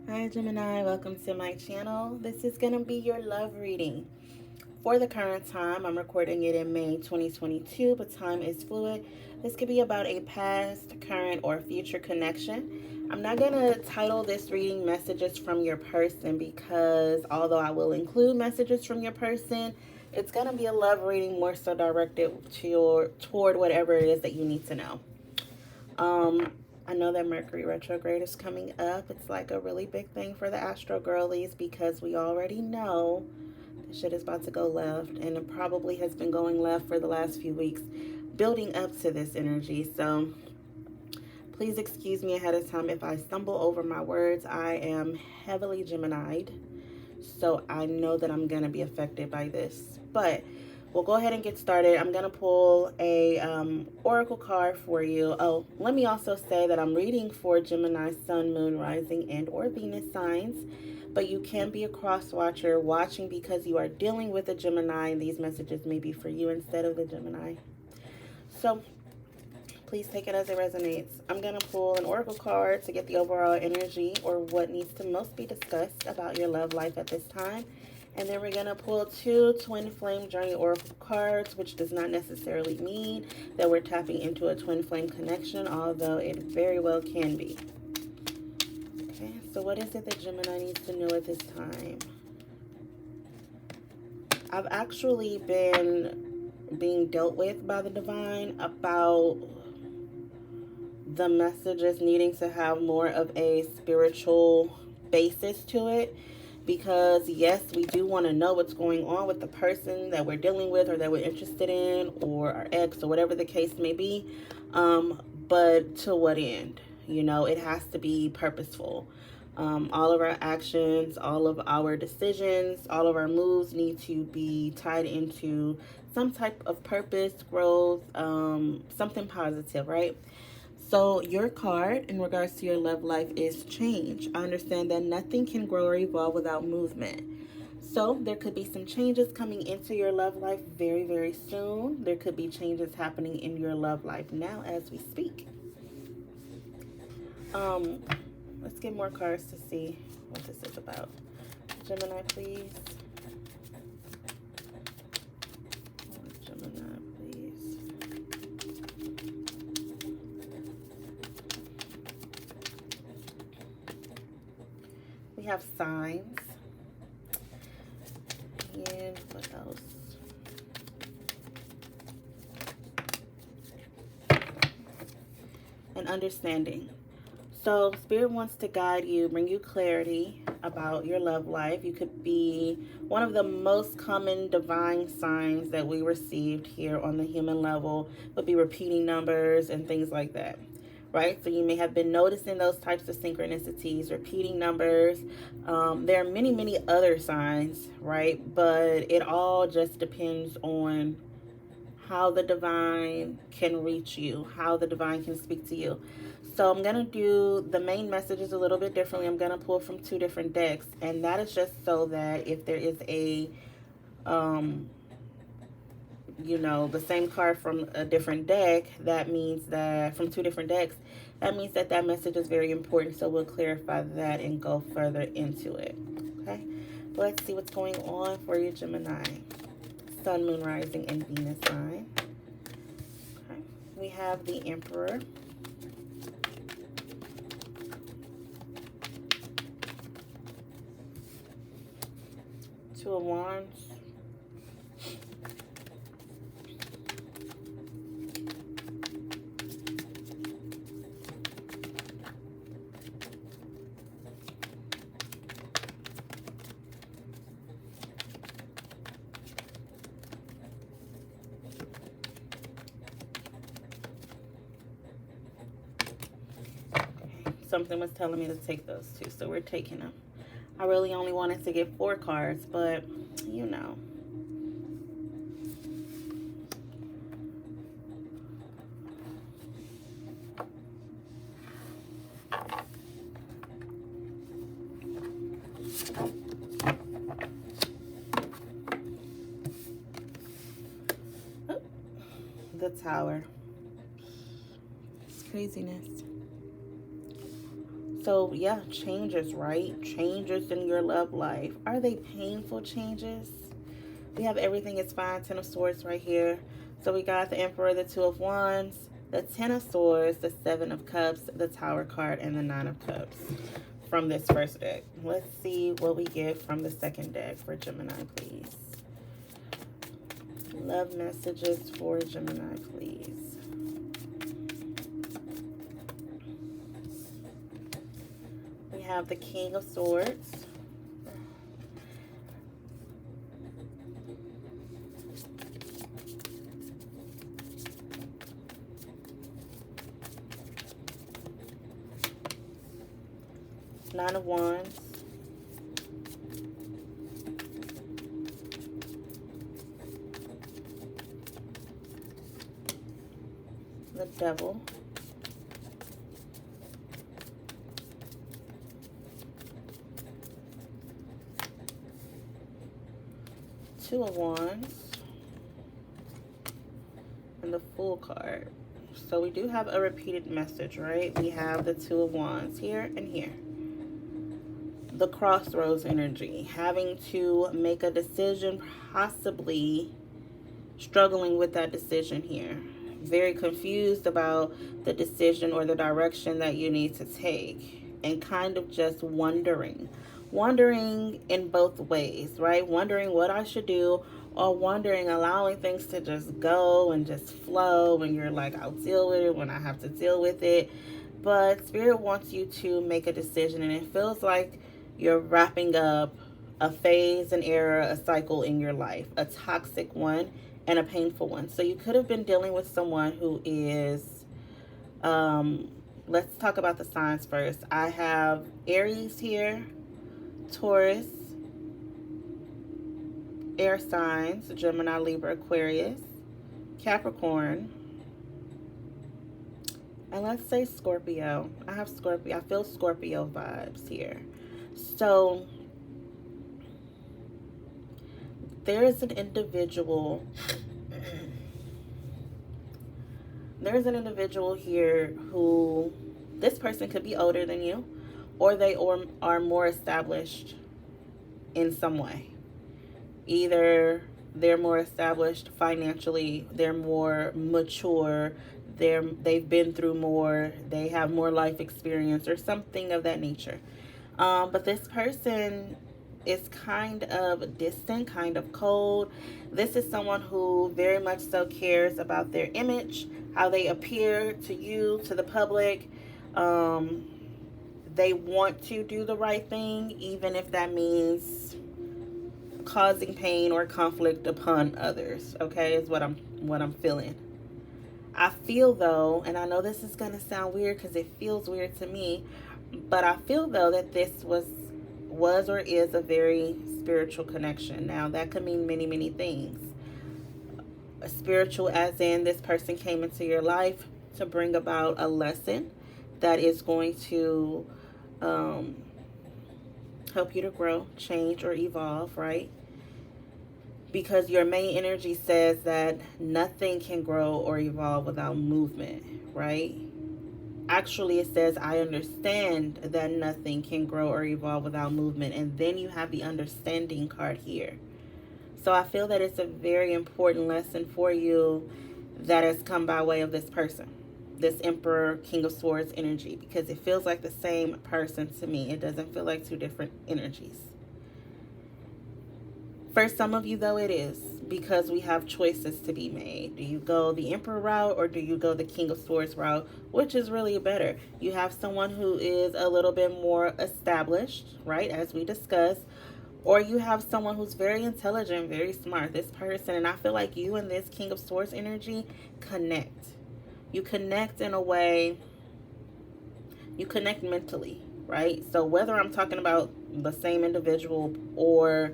Hi Gemini, welcome to my channel. This is going to be your love reading. For the current time, I'm recording it in May 2022, but time is fluid. This could be about a past, current, or future connection. I'm not going to title this reading messages from your person because although I will include messages from your person, it's going to be a love reading more so directed toward whatever it is that you need to know. I know that Mercury retrograde is coming up. It's like a really big thing for the Astro girlies because we already know the shit is about to go left, and it probably has been going left for the last few weeks, building up to this energy. So please excuse me ahead of time if I stumble over my words. I am heavily Gemini'd, so I know that I'm gonna be affected by this. But we'll go ahead and get started. I'm gonna pull a oracle card for you. Oh, let me also say that I'm reading for Gemini, Sun, Moon, Rising, and or Venus signs. But you can be a cross watcher watching because you are dealing with a Gemini, and these messages may be for you instead of the Gemini. So please take it as it resonates. I'm going to pull an oracle card to get the overall energy or what needs to most be discussed about your love life at this time. And then we're going to pull two twin flame journey oracle cards, which does not necessarily mean that we're tapping into a twin flame connection, although it very well can be. Okay, so what is it that Gemini needs to know at this time? I've actually been being dealt with by the divine about the messages needing to have more of a spiritual basis to it, because yes, we do want to know what's going on with the person that we're dealing with or that we're interested in, or our ex, or whatever the case may be, but to what end? It has to be purposeful. All of our actions, all of our decisions, all of our moves need to be tied into some type of purpose, growth, something positive, right? So your card in regards to your love life is change. I understand that nothing can grow or evolve without movement. So there could be some changes coming into your love life very, very soon. There could be changes happening in your love life now as we speak. Um, let's get more cards to see what this is about. Gemini, please. Gemini, please. We have signs. And what else? And understanding. So Spirit wants to guide you, bring you clarity about your love life. You could be one of the most common divine signs that we received here on the human level would be repeating numbers and things like that, right? So you may have been noticing those types of synchronicities, repeating numbers. There are many, many other signs, right? But it all just depends on how the divine can reach you, how the divine can speak to you. So I'm going to do the main messages a little bit differently. I'm going to pull from two different decks, and that is just so that if there is a the same card from a different deck, that means that from two different decks, that means that that message is very important. So we'll clarify that and go further into it. Okay, but let's see what's going on for you, Gemini. Sun, Moon, Rising, and Venus sign. Okay. We have the Emperor. Two of Wands. Something was telling me to take those two, so we're taking them. I really only wanted to get 4 cards, but you know. Oh, the Tower. It's craziness. So, yeah, changes, right? Changes in your love life. Are they painful changes? We have everything is fine. Ten of Swords right here. So we got the Emperor, the Two of Wands, the Ten of Swords, the Seven of Cups, the Tower card, and the Nine of Cups from this first deck. Let's see what we get from the second deck for Gemini, please. Love messages for Gemini, please. We have the King of Swords. Nine of Wands. The Devil. Two of Wands. And the Fool card. So we do have a repeated message, right? We have the Two of Wands here and here. The crossroads energy, having to make a decision, possibly struggling with that decision here. Very confused about the decision or the direction that you need to take, and kind of just wondering in both ways, right? Wondering what I should do, or wondering, allowing things to just go and just flow, and you're like, I'll deal with it when I have to deal with it. But Spirit wants you to make a decision, and it feels like you're wrapping up a phase, an era, a cycle in your life, a toxic one and a painful one. So you could have been dealing with someone who is, let's talk about the signs first. I have Aries here, Taurus, air signs, Gemini, Libra, Aquarius, Capricorn, and let's say Scorpio. I have Scorpio. I feel Scorpio vibes here. So there is an individual here who, this person could be older than you, or they are more established in some way. Either they're more established financially, they're more mature, they've been through more, they have more life experience, or something of that nature. But this person is kind of distant, kind of cold. This is someone who very much so cares about their image, how they appear to you, to the public. They want to do the right thing, even if that means causing pain or conflict upon others. Okay, is what I'm feeling. I feel though, and I know this is gonna sound weird because it feels weird to me, but I feel though that this was or is a very spiritual connection. Now that could mean many, many things. A spiritual as in this person came into your life to bring about a lesson that is going to help you to grow, change, or evolve, right? Because your main energy says that nothing can grow or evolve without movement, right? Actually, it says, I understand that nothing can grow or evolve without movement. And then you have the understanding card here. So I feel that it's a very important lesson for you that has come by way of this person, this Emperor, King of Swords energy, because it feels like the same person to me. It doesn't feel like two different energies. For some of you, though, it is, because we have choices to be made. Do you go the Emperor route or do you go the King of Swords route, which is really better? You have someone who is a little bit more established, right, as we discussed, or you have someone who's very intelligent, very smart, this person, and I feel like you and this King of Swords energy connect. You connect in a way, you connect mentally, right? So whether I'm talking about the same individual or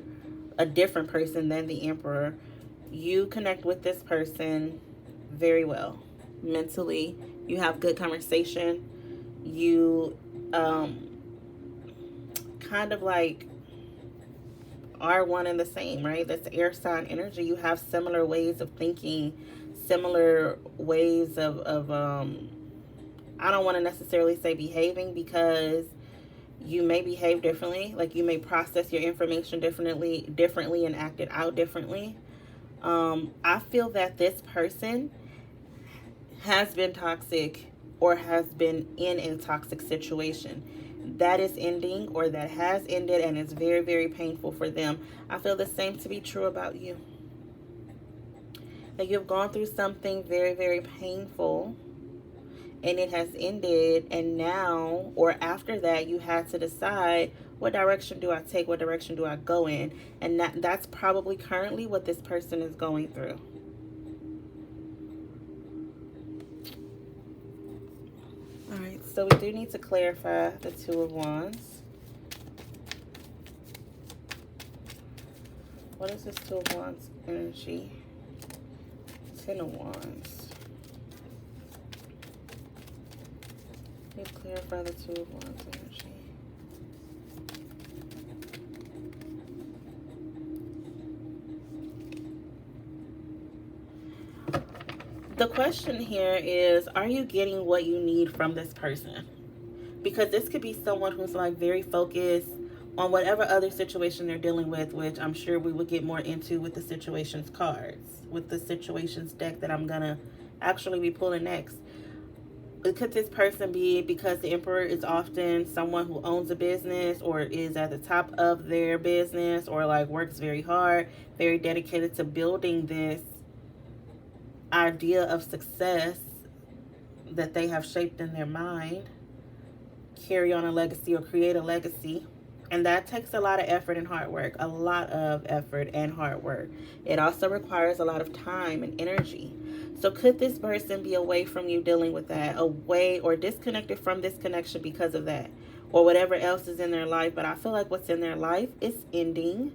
a different person than the Emperor, you connect with this person very well mentally. You have good conversation. You kind of like are one and the same, right? That's air sign energy. You have similar ways of thinking, similar ways of I don't want to necessarily say behaving, because You may behave differently, like you may process your information differently and act it out differently. I feel that this person has been toxic or has been in a toxic situation that is ending or that has ended, and it's very, very painful for them. I feel the same to be true about you. That you've gone through something very, very painful and it has ended, and now or after that you had to decide, what direction do I take, what direction do I go in? And that's probably currently what this person is going through. All right, so we do need to clarify the Two of Wands. What is this Two of Wands energy? Ten of Wands. Let's clarify the Two of Wands energy. The question here is, are you getting what you need from this person? Because this could be someone who's like very focused on whatever other situation they're dealing with, which I'm sure we will get more into with the situations cards, with the situations deck that I'm gonna actually be pulling next. Could this person be, because the Emperor is often someone who owns a business or is at the top of their business, or like works very hard, very dedicated to building this idea of success that they have shaped in their mind, carry on a legacy or create a legacy. And that takes a lot of effort and hard work, a lot of effort and hard work. It also requires a lot of time and energy. So could this person be away from you dealing with that, away or disconnected from this connection because of that, or whatever else is in their life? But I feel like what's in their life is ending,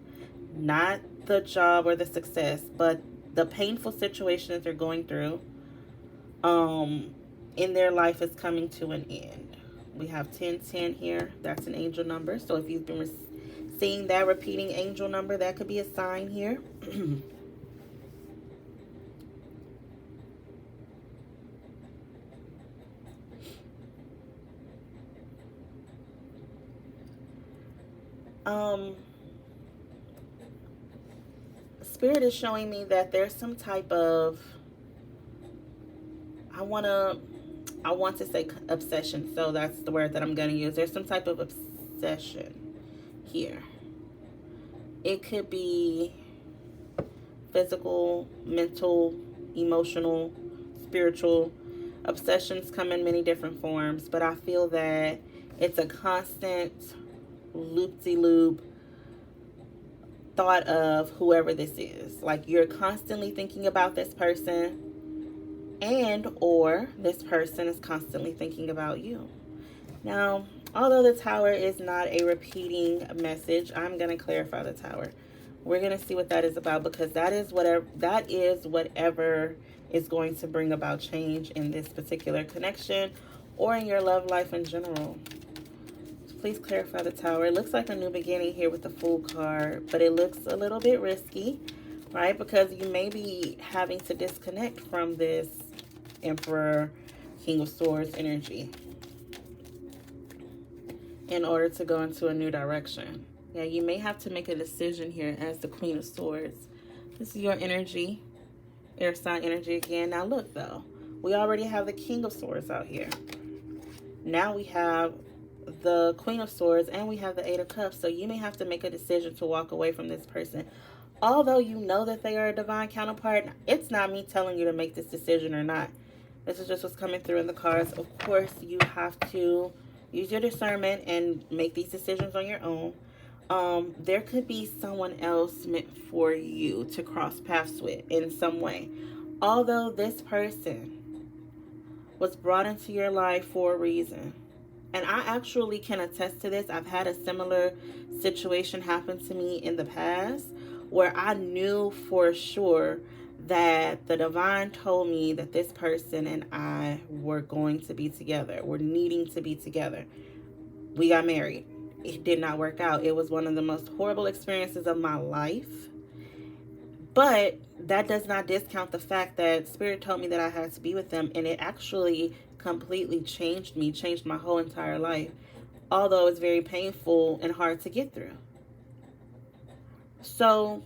not the job or the success, but the painful situation that they're going through in their life is coming to an end. We have 1010 here. That's an angel number. So if you've been seeing that repeating angel number, that could be a sign here. Spirit is showing me that there's some type of, I want to say obsession, so that's the word that I'm going to use. There's some type of obsession here. It could be physical, mental, emotional, spiritual. Obsessions come in many different forms, but I feel that it's a constant loop-de-loop thought of whoever this is. Like you're constantly thinking about this person, and or this person is constantly thinking about you. Now, although the Tower is not a repeating message, I'm going to clarify the Tower. We're going to see what that is about, because that is whatever is going to bring about change in this particular connection or in your love life in general. Please clarify the Tower. It looks like a new beginning here with the Fool card, but it looks a little bit risky, right? Because you may be having to disconnect from this Emperor, King of Swords energy in order to go into a new direction. Yeah, you may have to make a decision here as the Queen of Swords. This is your energy, air sign energy again. Now look though, we already have the King of Swords out here. Now we have the Queen of Swords and we have the Eight of Cups. So you may have to make a decision to walk away from this person. Although you know that they are a divine counterpart, it's not me telling you to make this decision or not. This is just what's coming through in the cards. Of course, you have to use your discernment and make these decisions on your own. There could be someone else meant for you to cross paths with in some way. Although this person was brought into your life for a reason. And I actually can attest to this. I've had a similar situation happen to me in the past where I knew for sure that the divine told me that this person and I were going to be together. We're needing to be together. We got married. It did not work out. It was one of the most horrible experiences of my life. But that does not discount the fact that Spirit told me that I had to be with them, and it actually completely changed me, changed my whole entire life. although it's very painful and hard to get through. So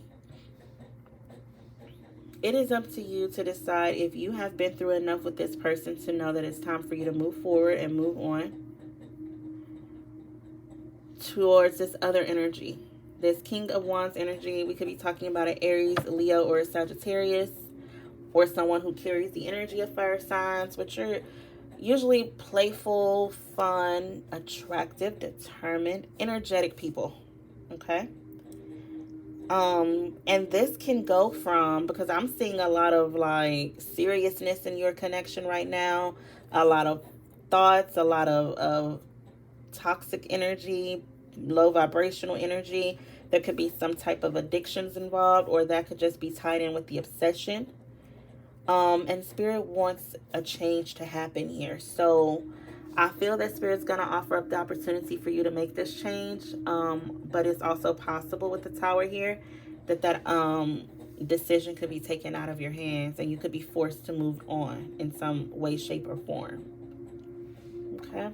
it is up to you to decide if you have been through enough with this person to know that it's time for you to move forward and move on towards this other energy. This King of Wands energy, we could be talking about an Aries, Leo, or a Sagittarius, or someone who carries the energy of fire signs, which are usually playful, fun, attractive, determined, energetic people. Okay? And this can go from, because I'm seeing a lot of like seriousness in your connection right now, a lot of thoughts, a lot of toxic energy, low vibrational energy. There could be some type of addictions involved, or that could just be tied in with the obsession. And Spirit wants a change to happen here. So I feel that Spirit's going to offer up the opportunity for you to make this change. But it's also possible with the Tower here that decision could be taken out of your hands and you could be forced to move on in some way, shape, or form. Okay?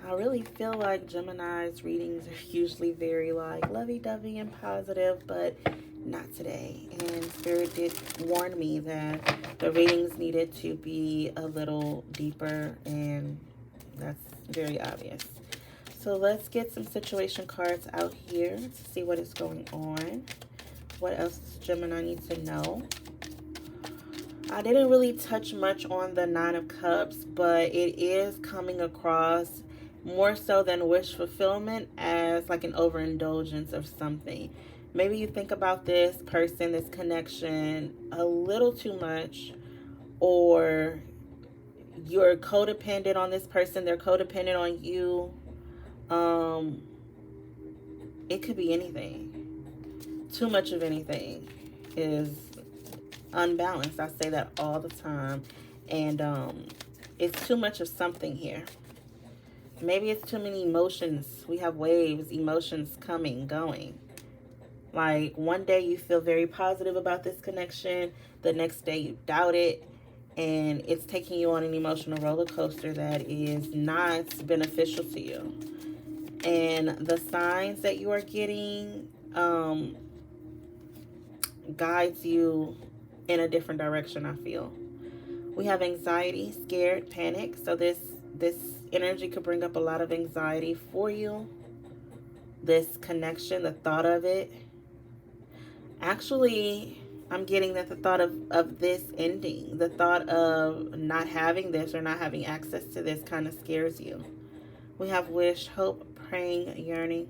I really feel like Gemini's readings are usually very like lovey-dovey and positive, but not today. And Spirit did warn me that the readings needed to be a little deeper, and that's very obvious. So let's get some situation cards out here to see what is going on. What else does Gemini need to know? I didn't really touch much on the Nine of Cups, but it is coming across more so than wish fulfillment as like an overindulgence of something. Maybe you think about this person, this connection a little too much, or you're codependent on this person, they're codependent on you. It could be anything. Too much of anything is unbalanced. I say that all the time. And it's too much of something here. Maybe it's too many emotions. We have waves, emotions coming, going. Like one day you feel very positive about this connection. The next day you doubt it. And it's taking you on an emotional roller coaster that is not beneficial to you. And the signs that you are getting guides you in a different direction, I feel. We have anxiety, scared, panic. So this energy could bring up a lot of anxiety for you. This connection, the thought of it. Actually, I'm getting that the thought of this ending, the thought of not having this or not having access to this kind of scares you. We have wish, hope, praying, yearning.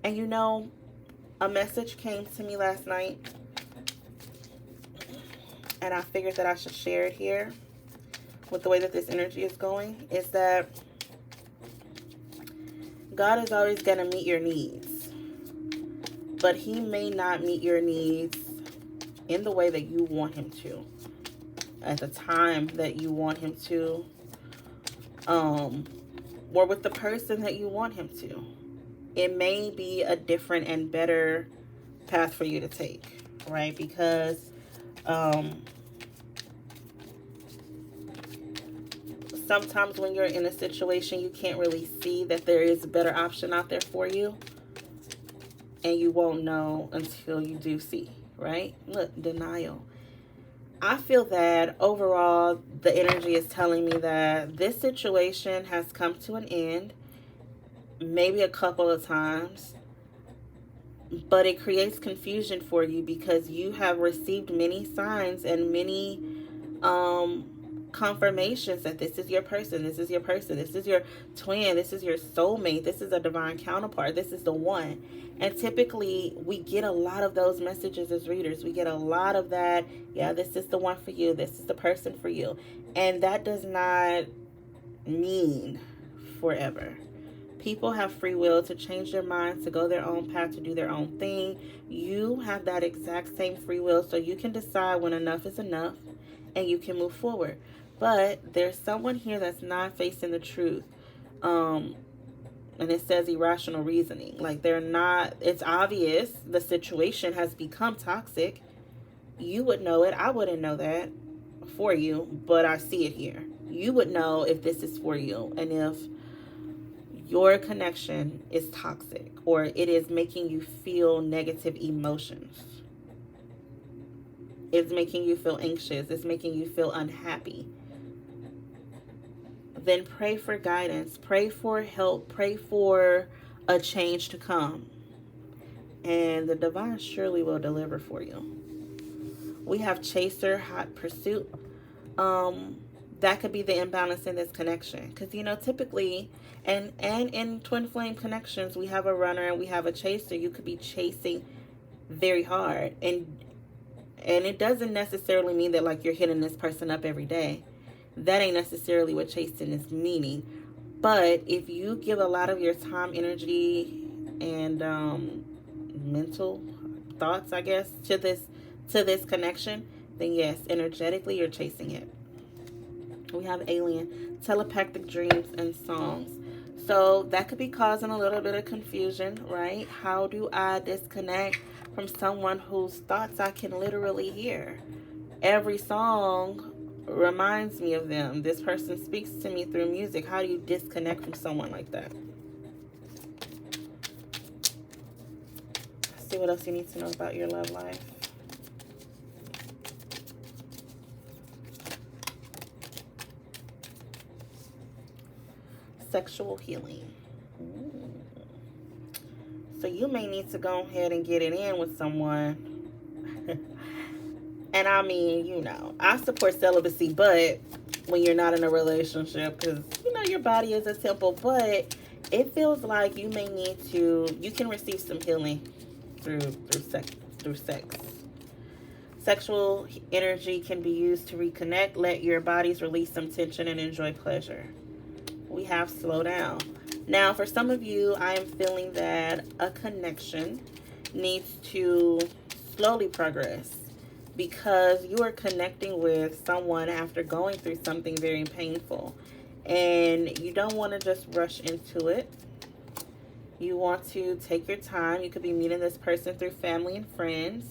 And you know, a message came to me last night, and I figured that I should share it here with the way that this energy is going, is that God is always going to meet your needs, but He may not meet your needs in the way that you want Him to, at the time that you want Him to, or with the person that you want Him to. It may be a different and better path for you to take, right? Because sometimes when you're in a situation, you can't really see that there is a better option out there for you. And you won't know until you do see, right? Look, denial. I feel that overall, the energy is telling me that this situation has come to an end, maybe a couple of times, but it creates confusion for you because you have received many signs and many confirmations that this is your person, this is your person, this is your twin, this is your soulmate, this is a divine counterpart, this is the one. And typically we get a lot of those messages as readers. We get a lot of that, yeah, this is the one for you, this is the person for you. And that does not mean forever. People have free will to change their minds, to go their own path, to do their own thing. You have that exact same free will, so you can decide when enough is enough and you can move forward. But there's someone here that's not facing the truth. And it says irrational reasoning. Like they're not, it's obvious the situation has become toxic. You would know it. I wouldn't know that for you, but I see it here. you would know if this is for you and if your connection is toxic or it is making you feel negative emotions. It's making you feel anxious. It's making you feel unhappy. Then pray for guidance. Pray for help. Pray for a change to come. And the divine surely will deliver for you. We have chaser, hot pursuit. That could be the imbalance in this connection. Because, typically, and in twin flame connections, we have a runner and we have a chaser. You could be chasing very hard. And it doesn't necessarily mean that, like, you're hitting this person up every day. That ain't necessarily what chasing is meaning. But if you give a lot of your time, energy, and mental thoughts, I guess, to this connection, then yes, energetically you're chasing it. We have alien, telepathic dreams and songs. So that could be causing a little bit of confusion, right? How do I disconnect from someone whose thoughts I can literally hear? Every song reminds me of them. This person speaks to me through music. How do you disconnect from someone like that? Let's see what else you need to know about your love life. Sexual healing. So you may need to go ahead and get it in with someone. And I mean, I support celibacy, but when you're not in a relationship, because, your body is a temple, but it feels like you may need to, you can receive some healing through sex. Sexual energy can be used to reconnect, let your bodies release some tension, and enjoy pleasure. We have slow down. Now, for some of you, I am feeling that a connection needs to slowly progress because you are connecting with someone after going through something very painful. And you don't want to just rush into it. You want to take your time. You could be meeting this person through family and friends.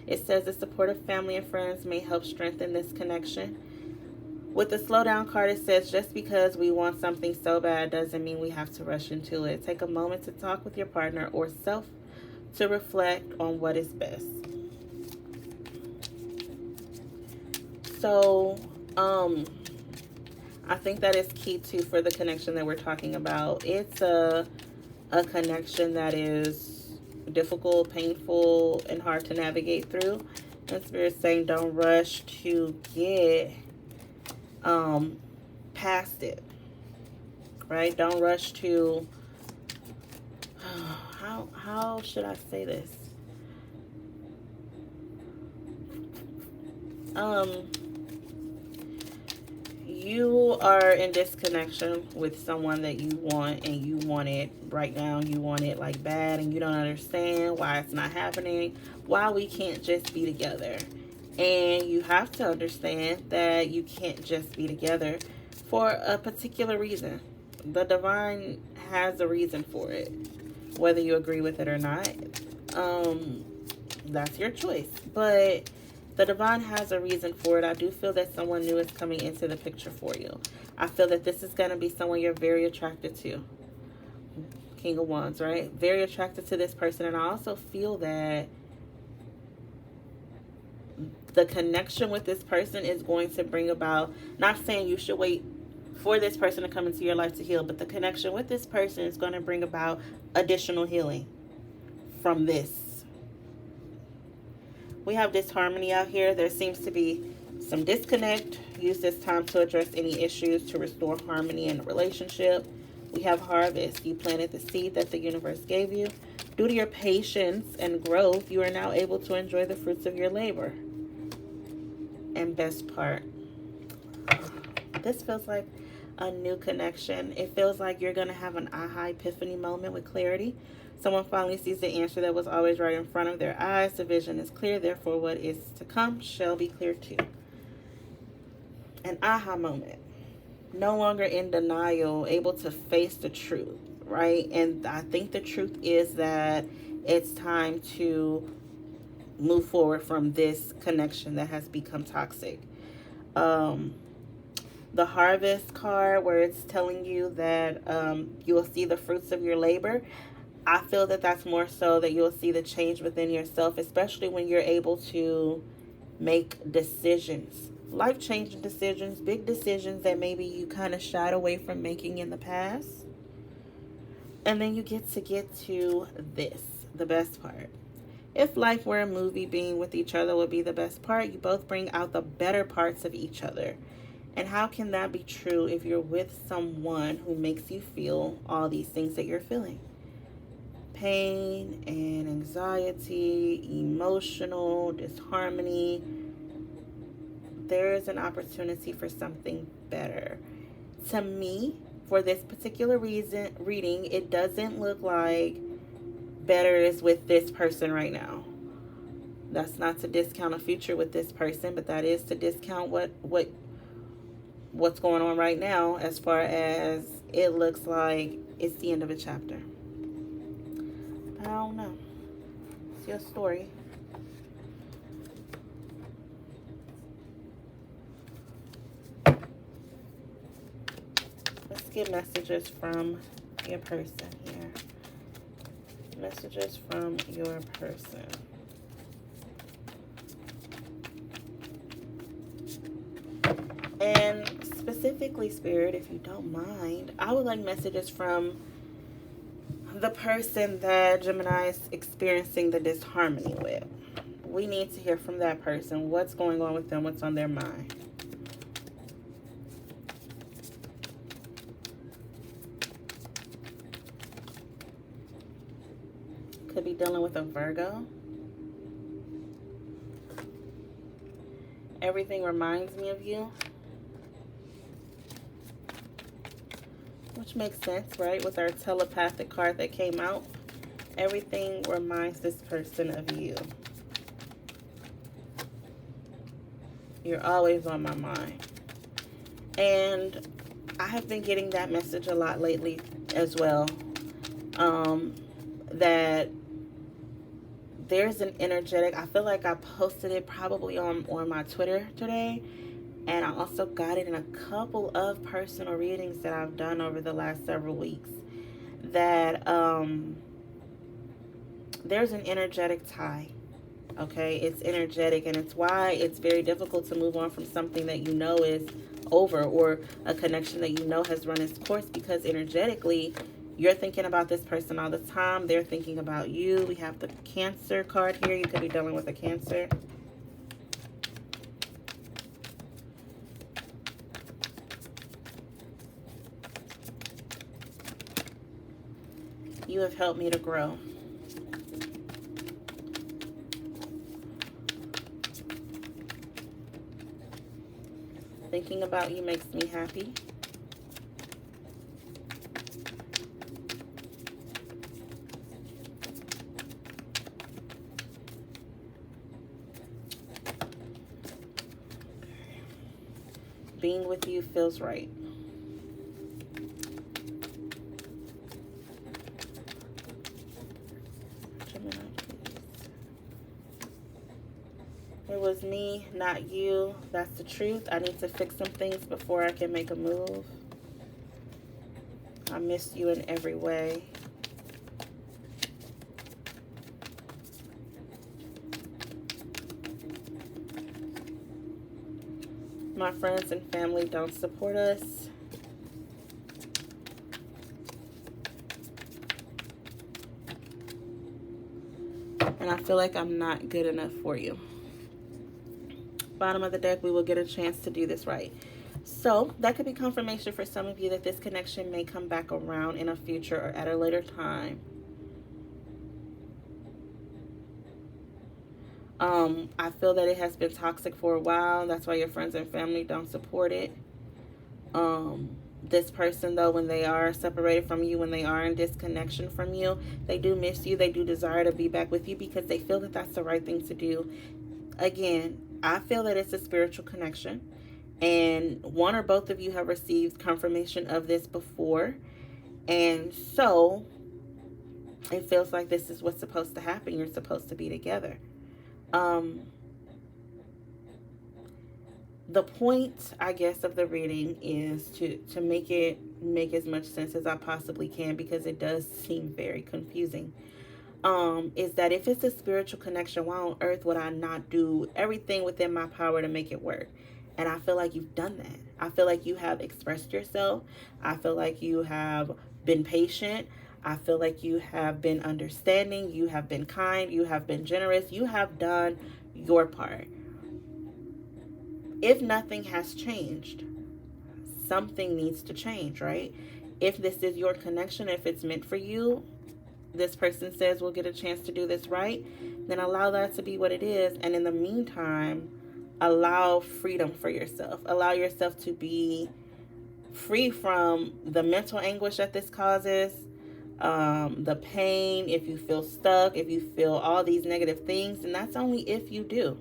It says the support of family and friends may help strengthen this connection. With the slow down card, it says just because we want something so bad doesn't mean we have to rush into it. Take a moment to talk with your partner or self to reflect on what is best. So, I think that is key too for the connection that we're talking about. It's a connection that is difficult, painful, and hard to navigate through. And Spirit's saying don't rush to get past it, right? Don't rush to how should I say this? You are in disconnection with someone that you want, and you want it right now. You want it like bad, and you don't understand why it's not happening, why we can't just be together. And you have to understand that you can't just be together for a particular reason. The divine has a reason for it. Whether you agree with it or not, that's your choice. But the divine has a reason for it. I do feel that someone new is coming into the picture for you. I feel that this is going to be someone you're very attracted to. King of Wands, right? Very attracted to this person. And I also feel that the connection with this person is going to bring about, not saying you should wait for this person to come into your life to heal, but the connection with this person is going to bring about additional healing from this. We have disharmony out here. There seems to be some disconnect. Use this time to address any issues to restore harmony in a relationship. We have harvest. You planted the seed that the universe gave you. Due to your patience and growth, you are now able to enjoy the fruits of your labor. And best part, this feels like a new connection. It feels like you're going to have an aha epiphany moment with clarity. Someone finally sees the answer that was always right in front of their eyes. The vision is clear, therefore what is to come shall be clear too. An aha moment. No longer in denial, able to face the truth, right? And I think the truth is that it's time to move forward from this connection that has become toxic. the harvest card where it's telling you that you will see the fruits of your labor. I feel that that's more so that you'll see the change within yourself, especially when you're able to make decisions, life changing decisions, big decisions that maybe you kind of shied away from making in the past. And then you get to this, the best part. If life were a movie, being with each other would be the best part. You both bring out the better parts of each other. And how can that be true if you're with someone who makes you feel all these things that you're feeling? Pain and anxiety, emotional disharmony. There is an opportunity for something better. To me, for this particular reading, it doesn't look like better is with this person right now. That's not to discount a future with this person, but that is to discount what's going on right now, as far as it looks like it's the end of a chapter. I don't know. It's your story. Let's get messages from your person here. Messages from your person. And specifically, Spirit, if you don't mind, I would like messages from the person that Gemini is experiencing the disharmony with. We need to hear from that person. What's going on with them? What's on their mind? Could be dealing with a Virgo. Everything reminds me of you. Which makes sense, right? With our telepathic card that came out. Everything reminds this person of you. You're always on my mind. And I have been getting that message a lot lately as well. That there's an energetic, I feel like I posted it probably on my Twitter today. And I also got it in a couple of personal readings that I've done over the last several weeks. That there's an energetic tie. Okay, it's energetic, and it's why it's very difficult to move on from something that you know is over, or a connection that you know has run its course, because energetically you're thinking about this person all the time. They're thinking about you. We have the Cancer card here. You could be dealing with a Cancer. You have helped me to grow. Thinking about you makes me happy. Being with you feels right. It was me, not you. That's the truth. I need to fix some things before I can make a move. I miss you in every way. My friends and family don't support us. And I feel like I'm not good enough for you. Bottom of the deck, we will get a chance to do this right. So that could be confirmation for some of you that this connection may come back around in a future or at a later time. I feel that it has been toxic for a while. That's why your friends and family don't support it. This person, though, when they are separated from you, when they are in disconnection from you, they do miss you. They do desire to be back with you because they feel that that's the right thing to do. Again, I feel that it's a spiritual connection, and one or both of you have received confirmation of this before, and so it feels like this is what's supposed to happen. You're supposed to be together. The point, I guess, of the reading is to make it make as much sense as I possibly can, because it does seem very confusing. Is that if it's a spiritual connection, why on earth would I not do everything within my power to make it work? And I feel like you've done that. I feel like you have expressed yourself. I feel like you have been patient. I feel like you have been understanding. You have been kind. You have been generous. You have done your part. If nothing has changed, something needs to change, right? If this is your connection, if it's meant for you, this person says we'll get a chance to do this right, then allow that to be what it is. And in the meantime, allow freedom for yourself. Allow yourself to be free from the mental anguish that this causes, the pain. If you feel stuck, if you feel all these negative things, and that's only if you do,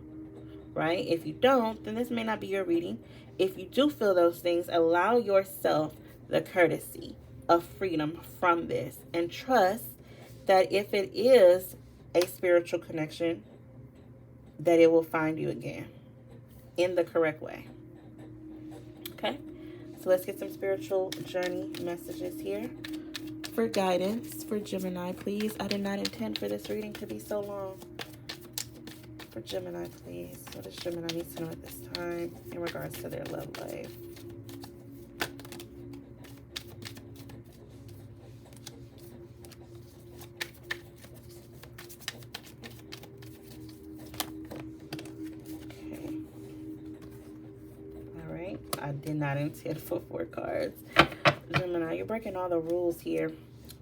right? If you don't, then this may not be your reading. If you do feel those things, allow yourself the courtesy of freedom from this, and trust that if it is a spiritual connection, that it will find you again in the correct way. Okay, so let's get some spiritual journey messages here for guidance for Gemini, please. I did not intend for this reading to be so long. For Gemini, please. What does Gemini need to know at this time in regards to their love life? Okay. All right. I did not intend for 4 cards. Gemini, you're breaking all the rules here.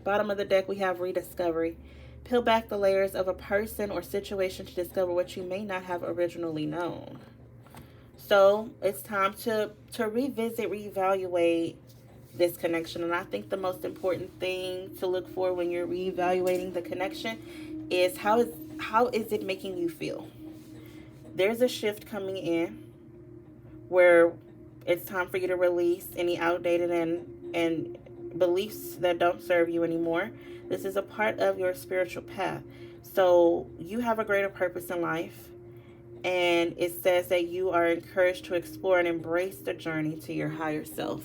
Bottom of the deck, we have rediscovery. Peel back the layers of a person or situation to discover what you may not have originally known. So it's time to revisit, reevaluate this connection. And I think the most important thing to look for when you're reevaluating the connection is how is it making you feel? There's a shift coming in where it's time for you to release any outdated and beliefs that don't serve you anymore. This is a part of your spiritual path. So you have a greater purpose in life. And it says that you are encouraged to explore and embrace the journey to your higher self.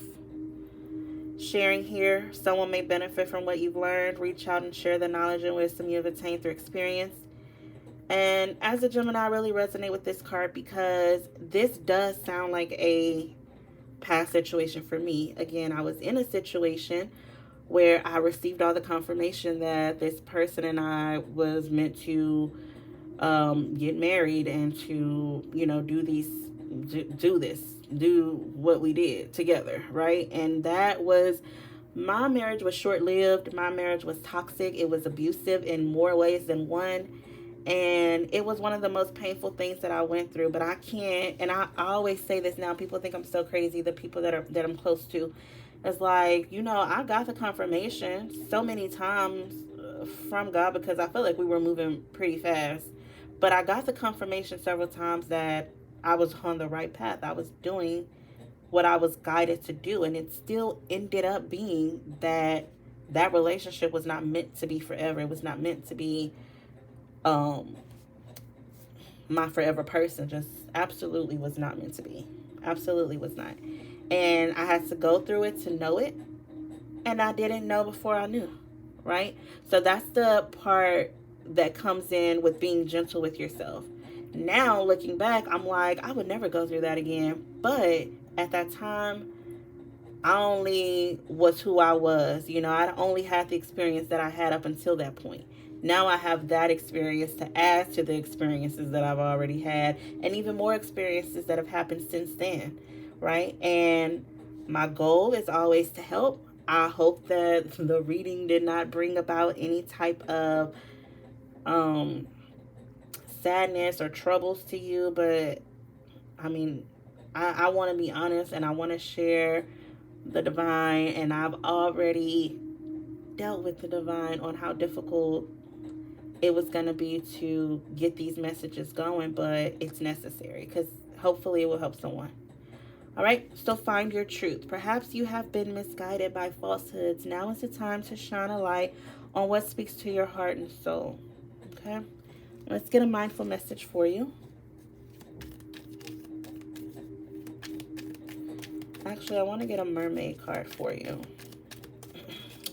Sharing here, someone may benefit from what you've learned. Reach out and share the knowledge and wisdom you've attained through experience. And as a Gemini, I really resonate with this card because this does sound like a past situation for me. Again, I was in a situation where I received all the confirmation that this person and I was meant to get married and to, do what we did together, right? And my marriage was short-lived. My marriage was toxic. It was abusive in more ways than one. And it was one of the most painful things that I went through. But I can't, and I always say this now, people think I'm so crazy, the people that I'm close to. It's like, I got the confirmation so many times from God, because I felt like we were moving pretty fast. But I got the confirmation several times that I was on the right path. I was doing what I was guided to do. And it still ended up being that relationship was not meant to be forever. It was not meant to be my forever person. Just absolutely was not meant to be. Absolutely was not. And I had to go through it to know it. And I didn't know before I knew, right? So that's the part that comes in with being gentle with yourself. Now, looking back, I'm like, I would never go through that again. But at that time, I only was who I was. I only had the experience that I had up until that point. Now I have that experience to add to the experiences that I've already had, and even more experiences that have happened since then, right? And my goal is always to help. I hope that the reading did not bring about any type of sadness or troubles to you, but I mean, I want to be honest, and I want to share the divine, and I've already dealt with the divine on how difficult it was going to be to get these messages going, but it's necessary because hopefully it will help someone. All right, so find your truth. Perhaps you have been misguided by falsehoods. Now is the time to shine a light on what speaks to your heart and soul. Okay, let's get a mindful message for you. Actually, I want to get a mermaid card for you.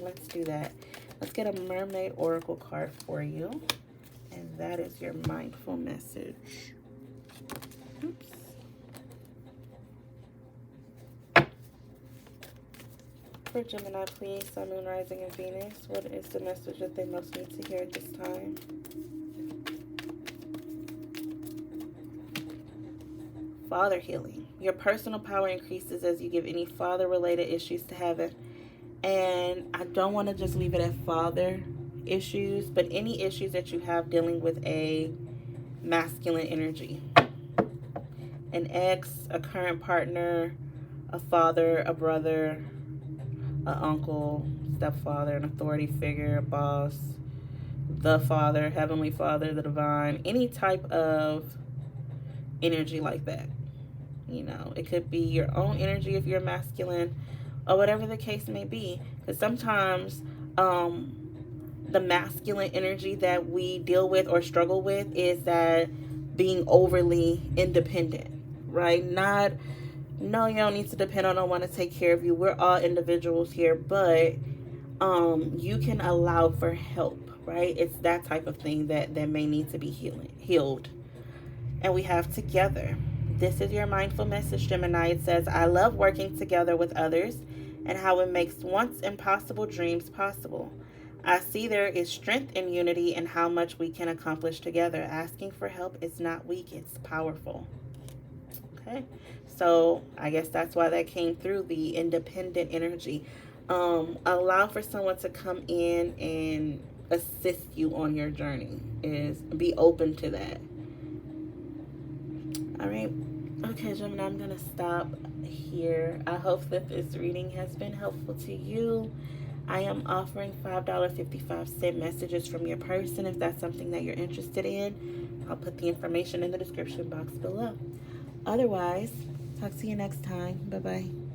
Let's do that. Let's get a mermaid oracle card for you. And that is your mindful message. Oops. For Gemini, please, Sun, Moon, Rising, and Venus, what is the message that they most need to hear at this time? Father healing. Your personal power increases as you give any father-related issues to heaven. And I don't want to just leave it at father issues, but any issues that you have dealing with a masculine energy. An ex, a current partner, a father, a brother, an uncle, stepfather, an authority figure, a boss, the Father, Heavenly Father, the Divine, any type of energy like that. You know, it could be your own energy if you're masculine, or whatever the case may be. Because sometimes the masculine energy that we deal with or struggle with is that being overly independent, right? Not, no, you don't need to depend on no one to take care of you. We're all individuals here, but you can allow for help, right? It's that type of thing that may need to be healed. And we have together. This is your mindful message, Gemini. It says, I love working together with others and how it makes once impossible dreams possible. I see there is strength in unity and how much we can accomplish together. Asking for help is not weak, it's powerful. Okay, so I guess that's why that came through, the independent energy. Allow for someone to come in and assist you on your journey. Is be open to that. All right. Okay, Gemini, I'm going to stop here. I hope that this reading has been helpful to you. I am offering $5.55 messages from your person if that's something that you're interested in. I'll put the information in the description box below. Otherwise, talk to you next time. Bye-bye.